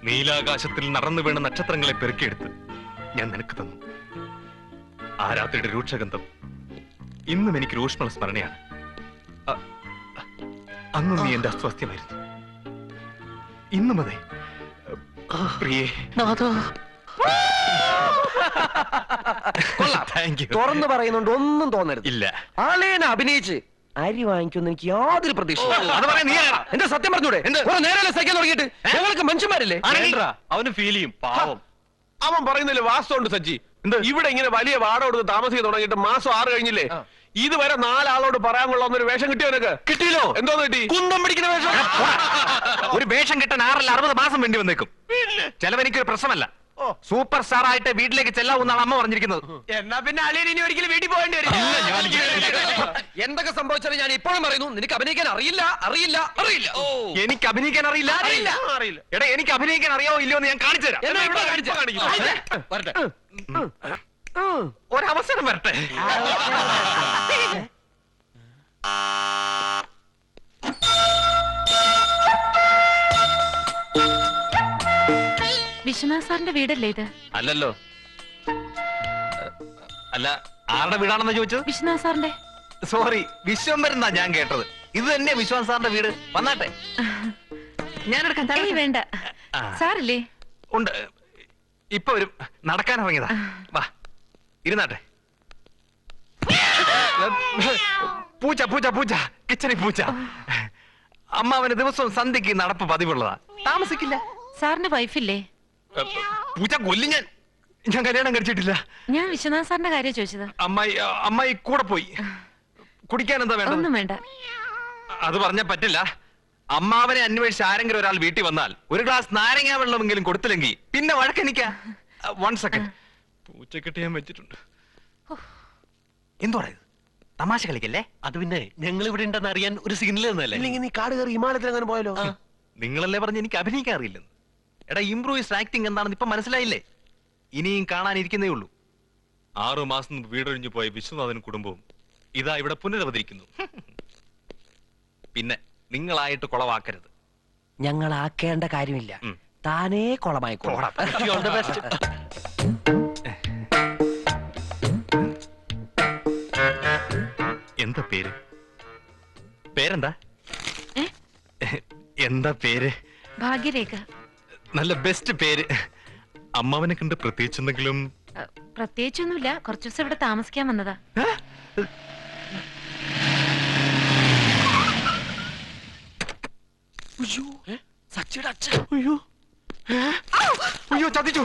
നീലാകാശത്തിൽ നടന്നു വീണ നക്ഷത്രങ്ങളെ പെറുക്കിയെടുത്ത് ഞാൻ നിനക്ക് തന്നു. ആ രാത്രിയുടെ രൂക്ഷഗന്ധം ഇന്നും എനിക്ക് രൂഷ്മള സ്മരണയാണ്. അന്നും നീ എന്റെ അസ്വാസ്ഥ്യമായിരുന്നു. ഇന്നും അതെ പ്രിയേ. തുറന്നു പറയുന്നുണ്ട്, ഒന്നും തോന്നരുത്. ഇല്ല, ആളേനെ അഭിനയിച്ച് അരി വാങ്ങിക്കുമെന്ന് എനിക്ക് യാതൊരു പ്രതീക്ഷയും. അത് പറയാൻ നീ എന്റെ സത്യം പറഞ്ഞൂടെ? നേരെ സഹിക്കാൻ തുടങ്ങിയിട്ട് ഞങ്ങൾക്ക് മനുഷ്യന്മാരില്ലേ? അവന് ഫീൽ ചെയ്യും. പാവം അവൻ പറയുന്നില്ല വാസ്തവമുണ്ട് സജ്ജി. ഇവിടെ ഇങ്ങനെ വലിയ വാടക കൊടുത്ത് താമസിക്കാൻ തുടങ്ങിയിട്ട് മാസം 6 കഴിഞ്ഞില്ലേ? ഇതുവരെ 4 ആളോട് പറയാൻ കൊള്ളാവുന്ന ഒരു വേഷം കിട്ടിയവനൊക്കെ കിട്ടിയല്ലോ. എന്തോന്ന് കിട്ടി? കുന്തം പിടിക്കുന്ന വേഷം. ഒരു വേഷം കിട്ടാൻ 6 അല്ല 60 മാസം വേണ്ടി വന്നേക്കും. ചെലവെനിക്കൊരു പ്രശ്നമല്ല. സൂപ്പർ സ്റ്റാർ ആയിട്ട് വീട്ടിലേക്ക് ചെല്ലാവുന്നാണ് അമ്മ പറഞ്ഞിരിക്കുന്നത്. എന്നാ പിന്നെ അളിയൻ ഇനി ഒരിക്കലും വീട്ടിൽ പോകേണ്ടി വരും. എന്തൊക്കെ സംഭവിച്ചാലും ഞാൻ ഇപ്പോഴും പറയുന്നു, നിനക്ക് അഭിനയിക്കാൻ അറിയില്ല. എനിക്ക് അഭിനയിക്കാൻ അറിയില്ല. എടാ, എനിക്ക് അഭിനയിക്കാൻ അറിയാവോ ഇല്ലയോ എന്ന് ഞാൻ കാണിച്ചു തരാം. ഒരവസരം വരട്ടെ. വിശ്വനാഥ് സാറിന്റെ വീടല്ലേ ഇത്? അല്ലല്ലോ. അല്ല, ആരുടെ വീടാണെന്ന് ചോദിച്ചത്? വിശ്വനാഥ് സാറിന്റെ. സോറി, വിശ്വംഭരൻ എന്നാ ഞാൻ കേട്ടത്. ഇത് തന്നെ വിശ്വനാഥ് സാറിന്റെ വീട്. വന്നാട്ടെ, ഞാനെടുക്കാൻ. വേണ്ട, സാറില്ലേ? ഉണ്ട്, ഇപ്പൊ വരും. നടക്കാൻ ഇറങ്ങിയതാ. വാ, ഇരുന്നാട്ടെ. പൂച്ച പൂച്ച പൂച്ച, കിച്ചണിൽ പൂച്ച. അമ്മാവന് ദിവസവും സന്ധ്യക്ക് നടപ്പ് പതിവുള്ളതാ. താമസിക്കില്ല. സാറിന്റെ വൈഫില്ലേ? പൂച്ച കൊല്ലും ഞാൻ. ഞാൻ കല്യാണം കഴിച്ചിട്ടില്ല. ഞാൻ വിശ്വനാഥ് സാറിന്റെ കാര്യം ചോദിച്ചത്. അമ്മായി കൂടെ പോയി. കുടിക്കാൻ എന്താ വേണ്ട? ഒന്നും വേണ്ട. അത് പറഞ്ഞാ പറ്റില്ല. അമ്മാവനെ അന്വേഷിച്ച് ആരെങ്കിലും ഒരാൾ വീട്ടിൽ വന്നാൽ ഒരു ഗ്ലാസ് നാരങ്ങാ വെള്ളമെങ്കിലും കൊടുത്തില്ലെങ്കിൽ പിന്നെ വഴക്കെനിക്കാ. 1 സെക്കൻഡ്. പൂച്ചക്കെട്ട് ഞാൻ വെച്ചിട്ടുണ്ട്. എന്തോടാ ഇത്? തമാശ കളിക്കല്ലേ? അത് പിന്നെ ഞങ്ങൾ ഇവിടെ ഉണ്ടെന്ന് അറിയാൻ ഒരു സിഗ്നൽ തന്നല്ലേ? ഇല്ലെങ്കിൽ നീ കാട് കയറി ഹിമാലയത്തിൽ അങ്ങനെ പോയാലോ? നിങ്ങളല്ലേ പറഞ്ഞ് എനിക്ക് അഭിനയിക്കാൻ അറിയില്ലെന്ന്. എടാ, ഇംപ്രൂവൈസ്ഡ് ആക്ടിങ് എന്താണെന്ന് ഇപ്പൊ മനസ്സിലായില്ലേ? ഇനിയും കാണാനിരിക്കുന്നേ ഉള്ളൂ. 6 മാസം മുമ്പ് വീടൊഴിഞ്ഞു പോയ വിശ്വനാഥനും കുടുംബവും ഇതാ ഇവിടെ പുനരവതരിക്കുന്നു. പിന്നെ നിങ്ങളായിട്ട് കുളവാക്കരുത്. ഞങ്ങൾ ആക്കേണ്ട കാര്യമില്ല, താനേ കുളമായി. എന്താ പേര്? പേരെന്താ? എന്താ പേര്? ഭാഗ്യരേഖ. നല്ല ബെസ്റ്റ് പേര്. അമ്മാവനെ കണ്ട് പ്രത്യേകിച്ചെന്തെങ്കിലും? പ്രത്യേകിച്ചൊന്നുമില്ല, കുറച്ചു ദിവസം ഇവിടെ താമസിക്കാൻ വന്നതാ. അയ്യോ, ചതിച്ചു.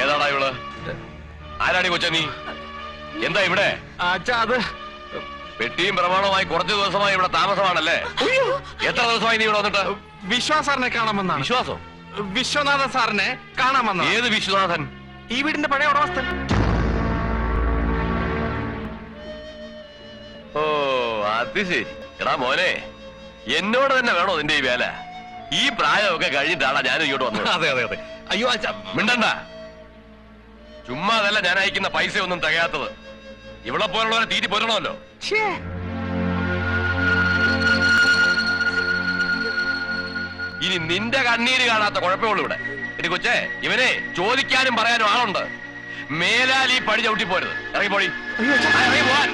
ഏതാടാ ഇവള്? ആരാടി കൊച്ച നീ? എന്താ ഇവിടെ? അച്ഛാ, അത് പെട്ടിയും പ്രമാണവുമായി കുറച്ചു ദിവസമായി ഇവിടെ താമസമാണല്ലേ? എത്ര ദിവസമായി നീ ഇവിടെ വന്നിട്ട്? വിശ്വാസ് സാറിനെ കാണാമെന്നാണ്. വിശ്വാസോ? വിശ്വനാഥ സാറിനെ കാണാമെന്ന. ഏത് വിശ്വനാഥൻ? ഈ വീടിന്റെ പഴയ ഉടമസ്ഥൻ. ഓ, അത് ശരി. എടാ മോനെ, എന്നോട് തന്നെ വേണോ നിന്റെ ഈ വേല? ഈ പ്രായമൊക്കെ കഴിഞ്ഞിട്ടാണ് ഞാൻ ഇങ്ങോട്ട് വന്നത്. അതെ അതെ അതെ. അയ്യോ അച്ഛാ, മിണ്ടണ്ട. ചുമ്മാ അതല്ല ഞാൻ അയക്കുന്ന പൈസ ഒന്നും തികയാത്തത്. ഇവിടെ പോലുള്ളവരെ തീറ്റി പോരണമല്ലോ. ഇനി നിന്റെ കണ്ണീര് കാണാത്ത കുഴപ്പമുള്ളൂ ഇവിടെ. എടി കൊച്ചേ, ഇവനെ ചോദിക്കാനും പറയാനും ആളുണ്ട്. മേലാൽ ഈ പടി ചവിട്ടി പോരുത്. ഇറങ്ങിപ്പോടി. ഇറങ്ങി പോവാൻ.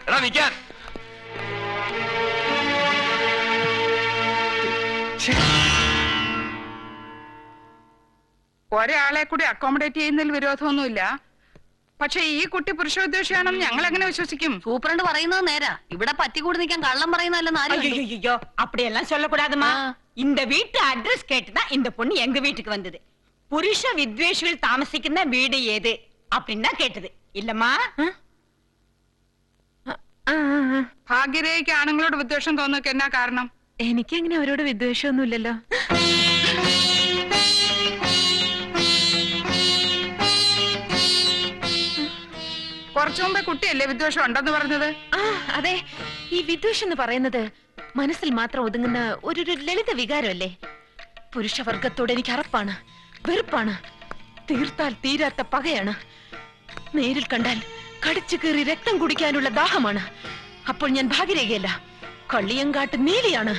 എടാ നിക്കാൻ. ഒരാളെ കൂടി അക്കോമഡേറ്റ് ചെയ്യുന്നതിൽ വിരോധമൊന്നുമില്ല. പക്ഷെ ഈ കുട്ടി പുരുഷോദ്ദേശിയാണെന്ന് ഞങ്ങൾ എങ്ങനെ വിശ്വസിക്കും? സൂപ്രണ്ട് പറയുന്നത് നേരാ. ഇവിടെ പറ്റിക്കൂടി നിൽക്കാൻ കള്ളം പറയുന്നല്ലോ. அப்படியெல்லாம் சொல்லக்கூடாதுமா. இந்த வீட்டு அட்ரஸ் கேட்டுதான் இந்த பொண்ணு எங்க வீட்டுக்கு வந்தது. புருஷ வித்வேஷிகள் தாமசிക്കുന്ന வீடு ஏது அப்படின்னா கேட்டது இல்லம்மா. ഭാഗ്യരേഖയ്ക്ക് ആണുങ്ങളോട് വിദ്വേഷം തോന്നുക എന്നാ കാരണം? എനിക്ക് അങ്ങനെ അവരോട് വിദ്വേഷമൊന്നുമില്ലല്ലോ. കുറച്ചു മുമ്പേ കുട്ടിയല്ലേ വിദ്വേഷം ഉണ്ടെന്ന് പറഞ്ഞത്? അതെ, ഈ വിദ്വേഷം എന്ന് പറയുന്നത് മനസ്സിൽ മാത്രം ഒതുങ്ങുന്ന ഒരു ലളിത വികാരമല്ലേ? പുരുഷവർഗത്തോട് എനിക്ക് അറപ്പാണ്. വെറുപ്പാണ്, തീർത്താൽ തീരാത്ത പകയാണ്. നേരിൽ കണ്ടാൽ കടിച്ചു കീറി രക്തം കുടിക്കാനുള്ള ദാഹമാണ്. അപ്പോൾ ഞാൻ ഭാഗ്യരേഖയല്ല, കള്ളിയങ്കാട്ട് നീലിയാണ്.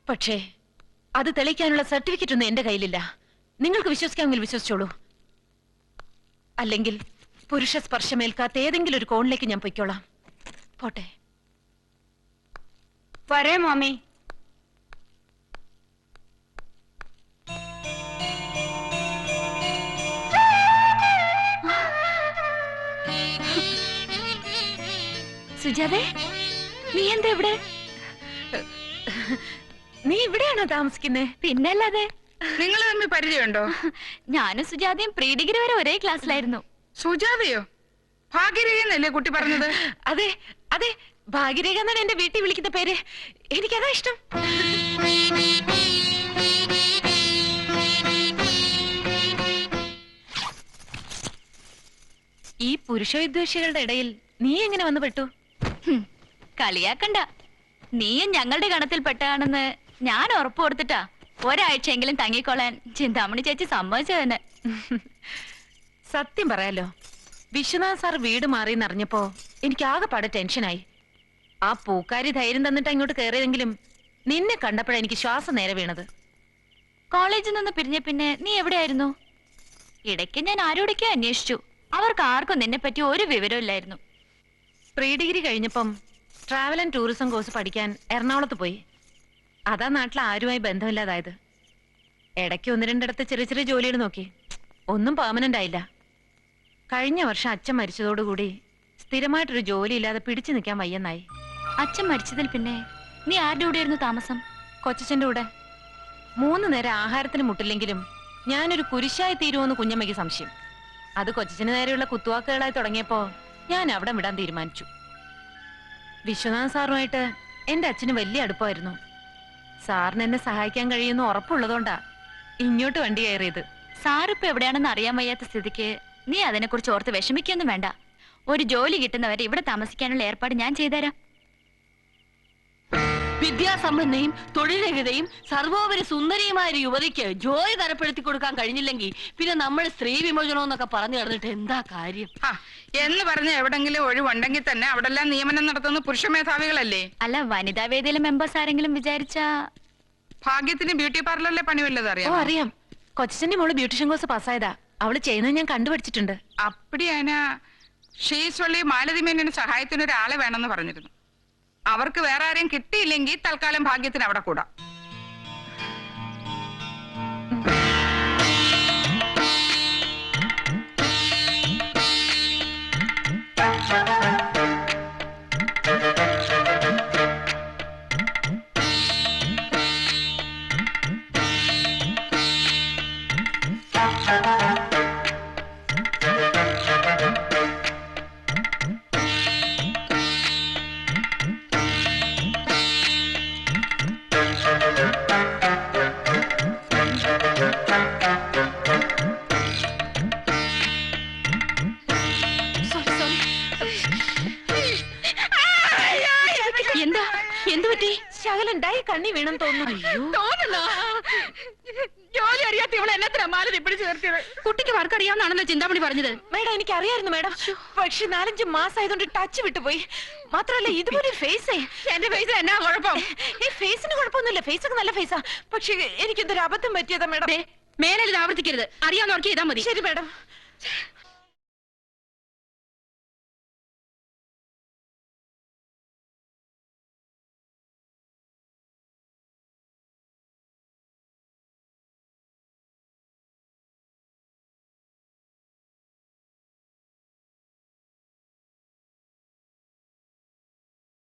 പക്ഷേ അത് തെളിയിക്കാനുള്ള സർട്ടിഫിക്കറ്റ് ഒന്നും എന്റെ കയ്യിലില്ല. നിങ്ങൾക്ക് വിശ്വസിക്കാമെങ്കിൽ വിശ്വസിച്ചോളൂ, അല്ലെങ്കിൽ പുരുഷ സ്പർശമേൽക്കാത്ത ഏതെങ്കിലും ഒരു കോണിലേക്ക് ഞാൻ പൊയ്ക്കോളാം. പോട്ടെ. വരേ മാമി. സുജാതെ, നീ എന്താ ഇവിടെ? നീ ഇവിടെയാണോ താമസിക്കുന്നേ? പിന്നല്ലാതെ. നിങ്ങൾ തമ്മിൽ പരിചയമുണ്ടോ? ഞാനും സുജാതയും പ്രീ ഡിഗ്രി വരെ ഒരേ ക്ലാസ്സിലായിരുന്നു. സുജാതയോ? ഭാഗ്യരേഖന്നല്ലേ കുട്ടി പറഞ്ഞത്? അതെ അതെ, ഭാഗ്യരേഖ എന്നാണ് എന്റെ വീട്ടിൽ വിളിക്കുന്ന പേര്. എനിക്കതാ ഇഷ്ടം. ഈ പുരുഷ വിദ്വേഷികളുടെ ഇടയിൽ നീ എങ്ങനെ വന്നു പെട്ടു? കളിയാക്കണ്ട, നീയും ഞങ്ങളുടെ ഗണത്തിൽ പെട്ടതാണെന്ന് ഞാൻ ഉറപ്പ് കൊടുത്തിട്ടാ ഒരാഴ്ചയെങ്കിലും തങ്ങിക്കൊള്ളാൻ ചിന്താമണി ചേച്ചി സമ്മതിച്ചു തന്നെ. സത്യം പറയാലോ, വിശ്വനാഥ് സാർ വീട് മാറിയെന്നറിഞ്ഞപ്പോ എനിക്ക് ആകെപ്പാടെ ടെൻഷനായി. ആ പൂക്കാരി ധൈര്യം തന്നിട്ട് അങ്ങോട്ട് കയറിയതെങ്കിലും നിന്നെ കണ്ടപ്പോഴാ എനിക്ക് ശ്വാസം നേരെ വീണത്. കോളേജിൽ നിന്ന് പിരിഞ്ഞ പിന്നെ നീ എവിടെയായിരുന്നു? ഇടയ്ക്ക് ഞാൻ ആരോടൊക്കെ അന്വേഷിച്ചു, അവർക്ക് ആർക്കും നിന്നെ പറ്റി ഒരു വിവരവും ഇല്ലായിരുന്നു. പ്രീ ഡിഗ്രി കഴിഞ്ഞപ്പം ട്രാവൽ ആൻഡ് ടൂറിസം കോഴ്സ് പഠിക്കാൻ എറണാകുളത്ത് പോയി. അതാ നാട്ടിൽ ആരുമായി ബന്ധമില്ലാതായത്. ഇടയ്ക്ക് ഒന്ന് രണ്ടിടത്ത് ചെറിയ ചെറിയ ജോലികൾ നോക്കി, ഒന്നും പെർമനന്റ് ആയില്ല. കഴിഞ്ഞ വർഷം അച്ഛൻ മരിച്ചതോടുകൂടി സ്ഥിരമായിട്ടൊരു ജോലി ഇല്ലാതെ പിടിച്ചു നിൽക്കാൻ വയ്യെന്നായി. അച്ഛൻ മരിച്ചതിൽ പിന്നെ നീ ആരുടെ കൂടെയായിരുന്നു താമസം? കൊച്ചച്ഛൻ്റെ കൂടെ. 3 നേരം ആഹാരത്തിന് മുട്ടില്ലെങ്കിലും ഞാനൊരു കുരിശായി തീരുമെന്ന് കുഞ്ഞമ്മയ്ക്ക് സംശയം. അത് കൊച്ചച്ഛന് നേരെയുള്ള കുത്തുവാക്കുകളായി തുടങ്ങിയപ്പോ ഞാൻ അവിടെ വിടാൻ തീരുമാനിച്ചു. വിശ്വനാഥ് സാറുമായിട്ട് എന്റെ അച്ഛന് വലിയ അടുപ്പമായിരുന്നു. സാറിന് എന്നെ സഹായിക്കാൻ കഴിയുമെന്ന് ഉറപ്പുള്ളതുകൊണ്ടാ ഇങ്ങോട്ട് വണ്ടി കയറിയത്. സാറിപ്പോ എവിടെയാണെന്ന് അറിയാൻ വയ്യാത്ത സ്ഥിതിക്ക് നീ അതിനെക്കുറിച്ച് ഓർത്ത് വിഷമിക്കൊന്നും വേണ്ട. ഒരു ജോലി കിട്ടുന്നവരെ ഇവിടെ താമസിക്കാനുള്ള ഏർപ്പാട് ഞാൻ ചെയ്തുതരാം. വിദ്യാസമ്പന്നയും തൊഴിൽരഹിതയും സർവോപരി സുന്ദരിയുമായ ഒരു യുവതിക്ക് ജോലി തരപ്പെടുത്തി കൊടുക്കാൻ കഴിഞ്ഞില്ലെങ്കിൽ പിന്നെ നമ്മൾ സ്ത്രീ വിമോചനം എന്നൊക്കെ പറഞ്ഞു കിടന്നിട്ട് എന്താ കാര്യം? എന്ന് പറഞ്ഞ എവിടെങ്കിലും ഒഴിവുണ്ടെങ്കിൽ തന്നെ അവിടെല്ലാം നിയമനം നടത്തുന്ന പുരുഷ മേധാവികളല്ലേ? അല്ല, വനിതാ വേദിയിലെ മെമ്പേഴ്സ് ആരെങ്കിലും വിചാരിച്ച ഭാഗ്യത്തിന് ബ്യൂട്ടി പാർലറിലെ പണി വല്ലതും ഓ അറിയാം? അറിയാം, കൊച്ചച്ഛന്റെ മോള് ബ്യൂട്ടീഷ്യൻ കോഴ്സ് പാസ്സായതാ. അവള് ചെയ്യുന്നത് ഞാൻ കണ്ടുപഠിച്ചിട്ടുണ്ട്. അപ്പടിയാന ഷീസ്വള്ളി മാലതി മേനോന് സഹായത്തിന് ഒരാളെ വേണമെന്ന് പറഞ്ഞിരുന്നു. അവർക്ക് വേറെ ആരെയും കിട്ടിയില്ലെങ്കിൽ തൽക്കാലം ഭാഗ്യത്തിന് അവിടെ കൂടാം. എന്താ എന്ത് പറ്റി? ശകലുണ്ടായി കണ്ണി വീണം തോന്നുന്നു. ജോലി അറിയാത്ത ഇവളെ എന്നത്ര മാലതി പിടിച്ചു നിർത്തിയത്? കുട്ടിക്ക് വർക്കറിയാവുന്നാണല്ലോ ചിന്താമണി പറഞ്ഞത്. മേഡം എനിക്ക് അറിയായിരുന്നു മേഡം, പക്ഷെ 4-5 മാസമായതുകൊണ്ട് ടച്ച് വിട്ടുപോയി. മാത്രമല്ല ഇതുപോലെ ഫേസേ. എന്റെ ഫേസ് എന്നാ കുഴപ്പം? ഈ ഫേസിന് കുഴപ്പമൊന്നുമില്ല, ഫേസൊക്കെ നല്ല ഫേസാ. പക്ഷെ എനിക്കെന്തൊരു അബദ്ധം പറ്റിയതാ മേഡം. മേലെ ഇത് ആവർത്തിക്കരുത്, അറിയാവുന്നവർക്ക് ചെയ്താൽ മതി. ശരി മേഡം.